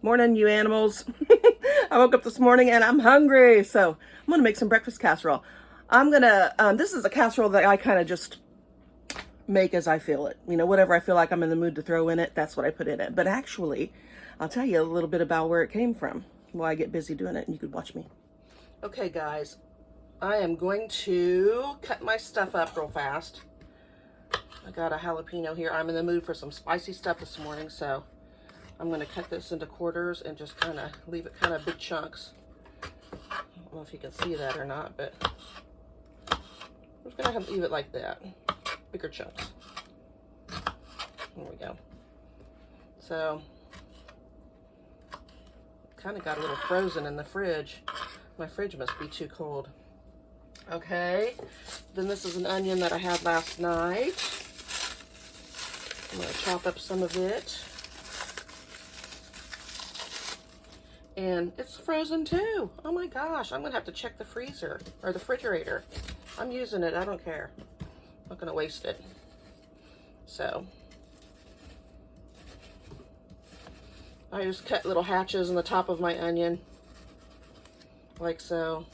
Morning, you animals. I woke up this morning and I'm hungry, so I'm gonna make some breakfast casserole. This is a casserole that I kind of just make as I feel it. You know, whatever I feel like I'm in the mood to throw in it, that's what I put in it. But actually, I'll tell you a little bit about where it came from while I get busy doing it and you could watch me. Okay, guys, I am going to cut my stuff up real fast. I got a jalapeno here. I'm in the mood for some spicy stuff this morning, so I'm going to cut this into quarters and just kind of leave it kind of big chunks. I don't know if you can see that or not, but I'm just going to leave it like that. Bigger chunks. There we go. So, kind of got a little frozen in the fridge. My fridge must be too cold. Okay, then this is an onion that I had last night. I'm going to chop up some of it. And it's frozen too. Oh my gosh, I'm gonna have to check the freezer or the refrigerator. I'm using it, I don't care. I'm not gonna waste it. So, I just cut little hatches in the top of my onion, like so.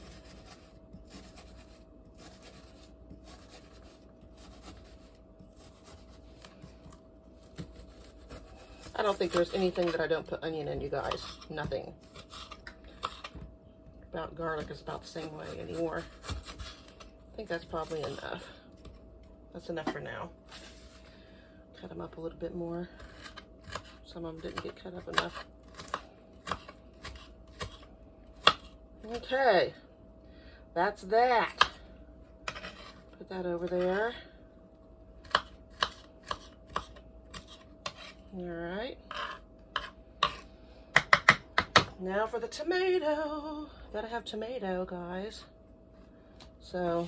I don't think there's anything that I don't put onion in, you guys. Nothing. About garlic is about the same way anymore. I think that's probably enough. That's enough for now. Cut them up a little bit more. Some of them didn't get cut up enough. Okay, that's that. Put that over there. All right. Now for the tomato. Gotta have tomato, guys. So,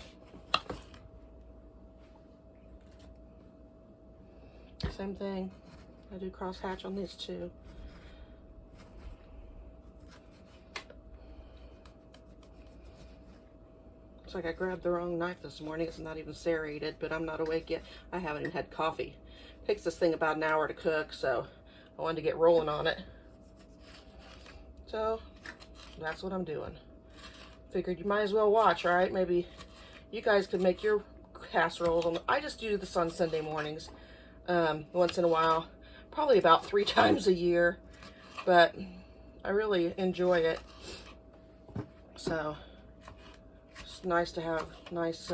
same thing. I do cross hatch on these too. Looks like I grabbed the wrong knife this morning. It's not even serrated, but I'm not awake yet. I haven't even had coffee. Takes this thing about an hour to cook, so I wanted to get rolling on it. So that's what I'm doing. Figured you might as well watch, right? Maybe you guys could make your casseroles. I just do this on Sunday mornings, once in a while, probably about 3 times a year, but I really enjoy it. So it's nice to have nice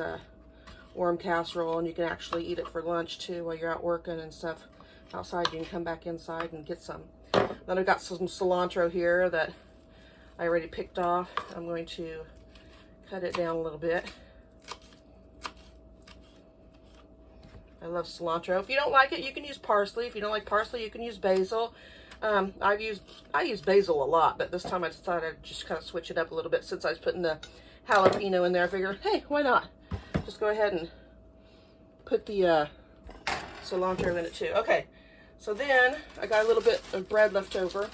warm casserole, and you can actually eat it for lunch too while you're out working and stuff outside. You can come back inside and get some. Then I've got some cilantro here that I already picked off. I'm going to cut it down a little bit. I love cilantro. If you don't like it, you can use parsley. If you don't like parsley, you can use basil. I use basil a lot, but this time I decided I'd just kind of switch it up a little bit since I was putting the jalapeno in there. I figured, hey, why not? Just go ahead and put the cilantro in it too. Okay, so then I got a little bit of bread left over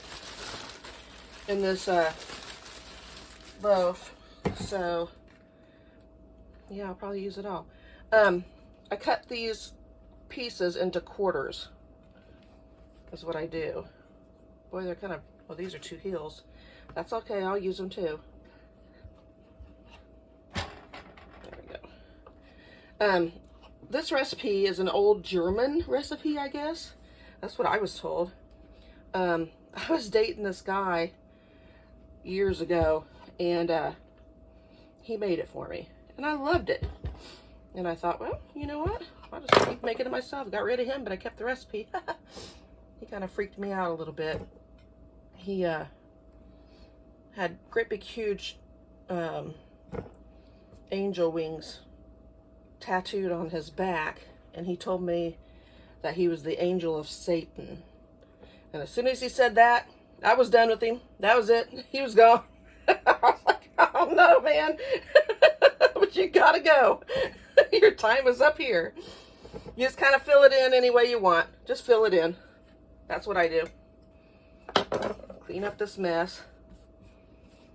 in this loaf. So yeah, I'll probably use it all. I cut these pieces into quarters. Is what I do. Boy, they're kind of, well, these are 2 heels. That's okay, I'll use them too. This recipe is an old German recipe, I guess. That's what I was told. I was dating this guy years ago, and he made it for me, and I loved it. And I thought, well, you know what? I'll just keep making it myself. Got rid of him, but I kept the recipe. He kind of freaked me out a little bit. He had great big huge angel wings tattooed on his back, and he told me that he was the angel of Satan. And as soon as he said that, I was done with him. That was it. He was gone. I was like, oh no, man. But you gotta go. Your time is up here. You just kind of fill it in any way you want. Just fill it in. That's what I do. Clean up this mess.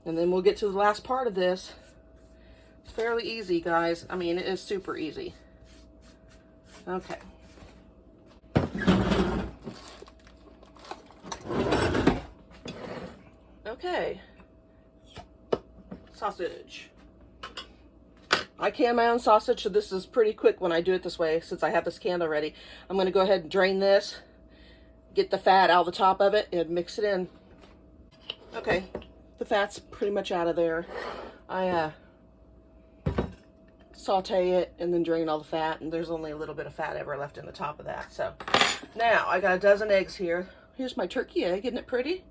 And then we'll get to the last part of this. It's fairly easy, guys. I mean, it is super easy. Okay. Okay. Sausage. I can my own sausage, so this is pretty quick when I do it this way, since I have this can already. I'm going to go ahead and drain this, get the fat out of the top of it, and mix it in. Okay, the fat's pretty much out of there. I saute it and then drain all the fat, and there's only a little bit of fat ever left in the top of that. So now I got a dozen eggs here. Here's my turkey egg. Isn't it pretty?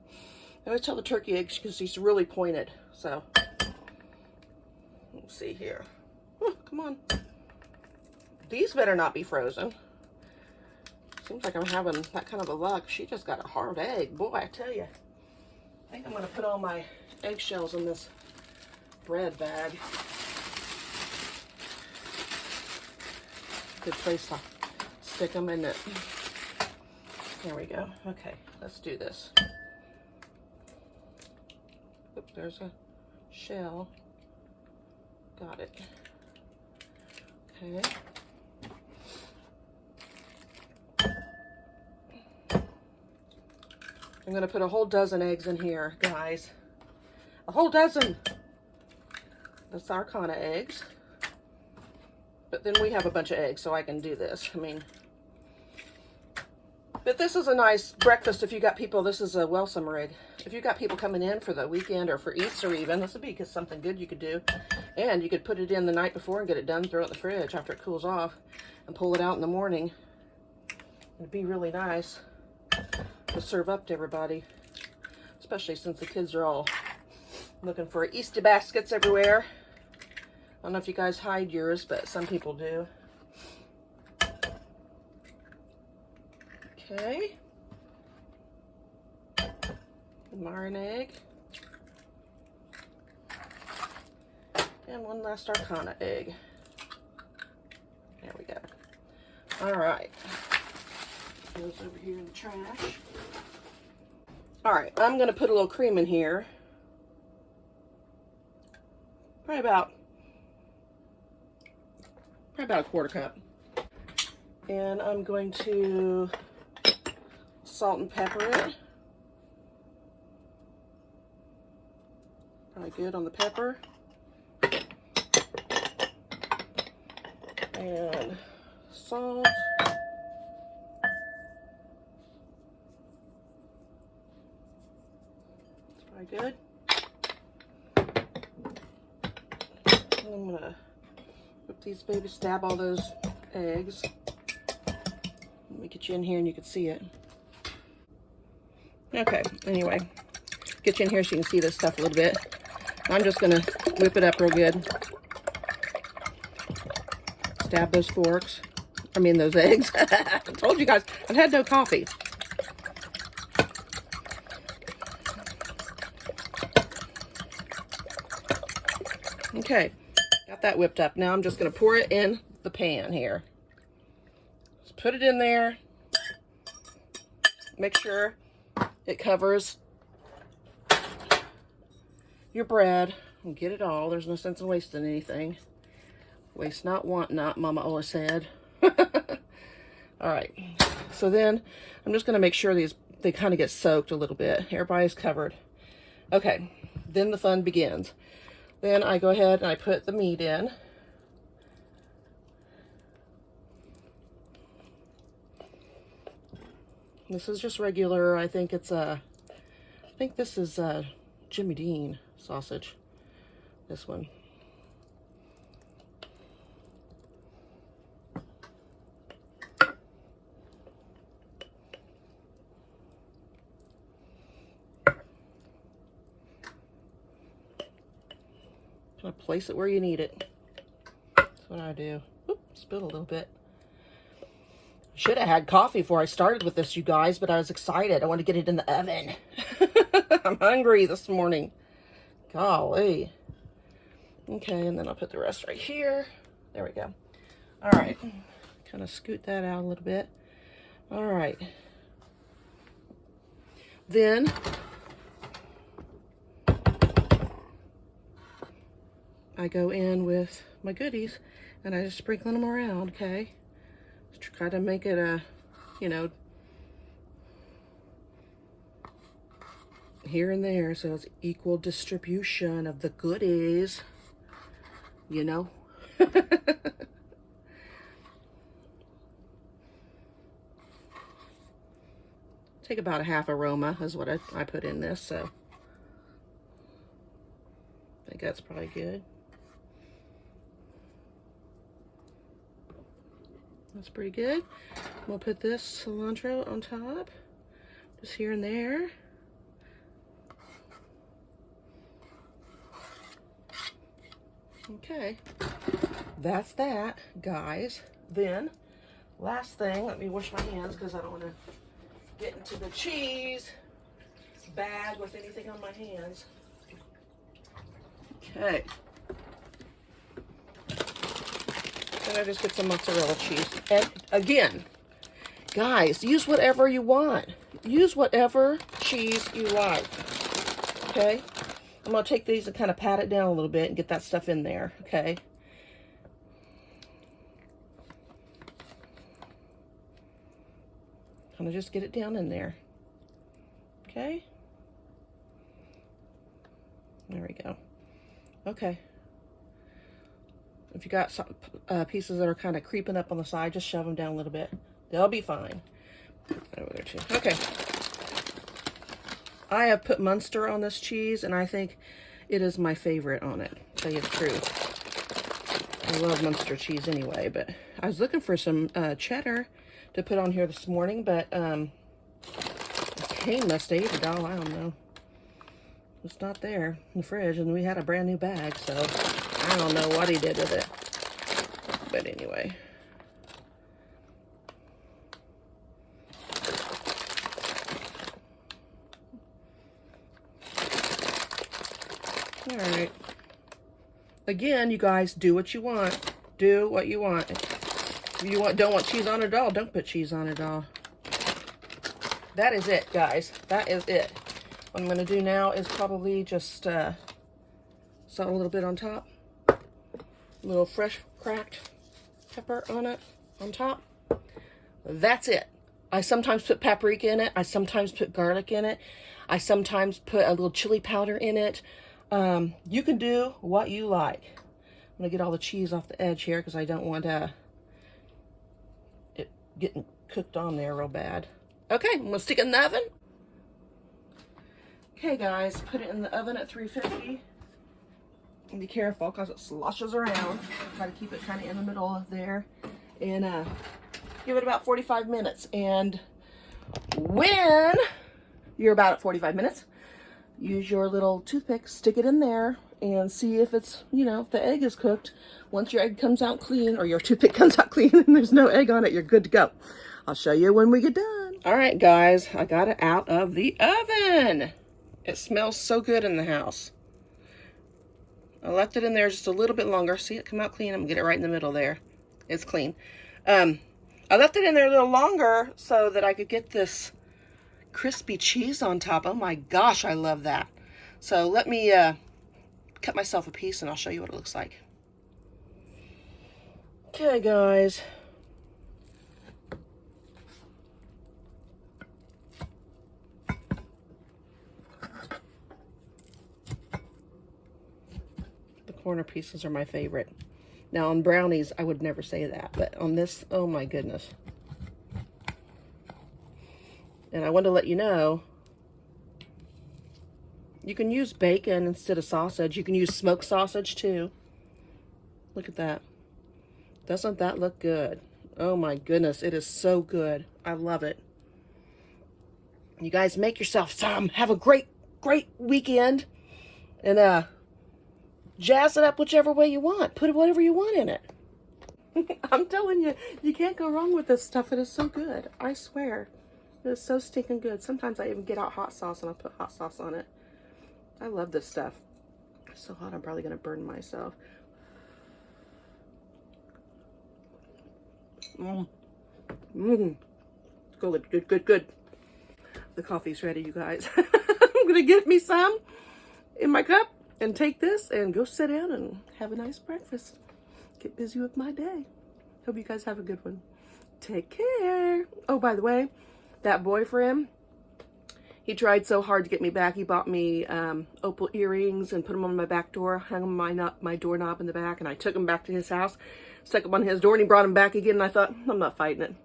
I always tell the turkey eggs because he's really pointed. So let's see here. Oh, come on. These better not be frozen. Seems like I'm having that kind of a luck. She just got a hard egg. Boy, I tell you. I think I'm going to put all my eggshells in this bread bag. Good place to stick them in it. There we go. Okay, let's do this. Oops, there's a shell. Got it. Okay. I'm going to put a whole dozen eggs in here, guys. A whole dozen. That's our kind of eggs. But then we have a bunch of eggs, so I can do this. I mean, but this is a nice breakfast if you got people. This is a welcome rig. If you got people coming in for the weekend or for Easter even, this would be something good you could do. And you could put it in the night before and get it done, throw it in the fridge after it cools off, and pull it out in the morning. It'd be really nice to serve up to everybody, especially since the kids are all looking for Easter baskets everywhere. I don't know if you guys hide yours, but some people do. Okay. Marron egg. And one last Arcana egg. There we go. All right. Goes over here in the trash. All right, I'm going to put a little cream in here. Probably about a quarter cup. And I'm going to salt and pepper it. Probably good on the pepper. And salt. That's probably good. I'm gonna whip these babies, stab all those eggs. Let me get you in here and you can see it. Okay, anyway, get you in here so you can see this stuff a little bit. I'm just gonna whip it up real good. Stab those forks. I mean those eggs. I told you guys, I've had no coffee. Okay, got that whipped up. Now I'm just gonna pour it in the pan here. Just put it in there. Make sure it covers your bread and get it all. There's no sense in wasting anything. Waste not, want not, Mama always said. All right, so then I'm just gonna make sure they kind of get soaked a little bit. Everybody's covered. Okay, then the fun begins. Then I go ahead and I put the meat in. This is just regular. I think it's I think this is Jimmy Dean sausage. This one. Kind of place it where you need it. That's what I do. Oop, spilled a little bit. Should have had coffee before I started with this, you guys, but I was excited. I want to get it in the oven. I'm hungry this morning. Golly. Okay, and then I'll put the rest right here. There we go. All right. Kind of scoot that out a little bit. All right. Then I go in with my goodies and I just sprinkle them around, okay? Just try to make it a, you know, here and there, so it's equal distribution of the goodies, you know. Take about a half aroma is what I put in this, so I think that's probably good. That's pretty good. We'll put this cilantro on top, just here and there. Okay, that's that, guys. Then, last thing, let me wash my hands because I don't want to get into the cheese bag with anything on my hands. Okay. Then I just get some mozzarella cheese. And again, guys, use whatever you want. Use whatever cheese you like. Okay? I'm going to take these and kind of pat it down a little bit and get that stuff in there. Okay? Kind of just get it down in there. Okay? There we go. Okay. If you got some pieces that are kind of creeping up on the side, just shove them down a little bit. They'll be fine. Over there too. Okay. I have put Munster on this cheese, and I think it is my favorite on it, to tell you the truth. I love Munster cheese anyway, but I was looking for some cheddar to put on here this morning, but Kane must have ate it all. I don't know. It's not there in the fridge, and we had a brand new bag, so I don't know what he did with it. But anyway. All right. Again, you guys, do what you want. Do what you want. If you don't want cheese on it at all, don't put cheese on it at all. That is it, guys. That is it. What I'm going to do now is probably just salt a little bit on top. A little fresh cracked pepper on it, on top. That's it. I sometimes put paprika in it. I sometimes put garlic in it. I sometimes put a little chili powder in it. You can do what you like. I'm going to get all the cheese off the edge here because I don't want it getting cooked on there real bad. Okay, I'm going to stick it in the oven. Okay, guys, put it in the oven at 350. And be careful because it sloshes around. Try to keep it kind of in the middle of there. And give it about 45 minutes. And when you're about at 45 minutes, use your little toothpick, stick it in there, and see if it's, you know, if the egg is cooked. Once your egg comes out clean, or your toothpick comes out clean and there's no egg on it, you're good to go. I'll show you when we get done. All right, guys, I got it out of the oven. It smells so good in the house. I left it in there just a little bit longer. See it come out clean? I'm gonna get it right in the middle there. It's clean. I left it in there a little longer so that I could get this crispy cheese on top. Oh my gosh, I love that. So let me cut myself a piece and I'll show you what it looks like. Okay, guys. The corner pieces are my favorite. Now on brownies, I would never say that, but on this, oh my goodness. And I want to let you know, you can use bacon instead of sausage. You can use smoked sausage too. Look at that. Doesn't that look good? Oh my goodness, it is so good. I love it. You guys make yourself some. Have a great weekend. And jazz it up whichever way you want. Put whatever you want in it. I'm telling you, you can't go wrong with this stuff. It is so good. I swear. It is so stinking good. Sometimes I even get out hot sauce and I put hot sauce on it. I love this stuff. It's so hot, I'm probably going to burn myself. Good. The coffee's ready, you guys. I'm going to get me some in my cup and take this and go sit down and have a nice breakfast. Get busy with my day. Hope you guys have a good one. Take care. Oh, by the way, that boyfriend, He tried so hard to get me back. He bought me opal earrings and put them on my back door, hung them on my doorknob in the back, and I took them back to his house, stuck them on his door, and he brought them back again, and I thought, I'm not fighting it.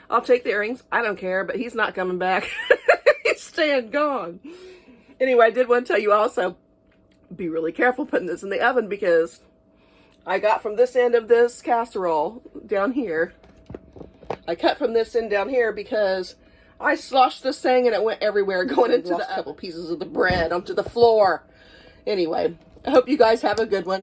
I'll take the earrings. I don't care, but he's not coming back. He's staying gone. Anyway, I did want to tell you also, be really careful putting this in the oven, because I got from this end of this casserole down here, I cut from this end down here because I sloshed this thing and it went everywhere, going into the couple pieces of the bread onto the floor. Anyway, I hope you guys have a good one.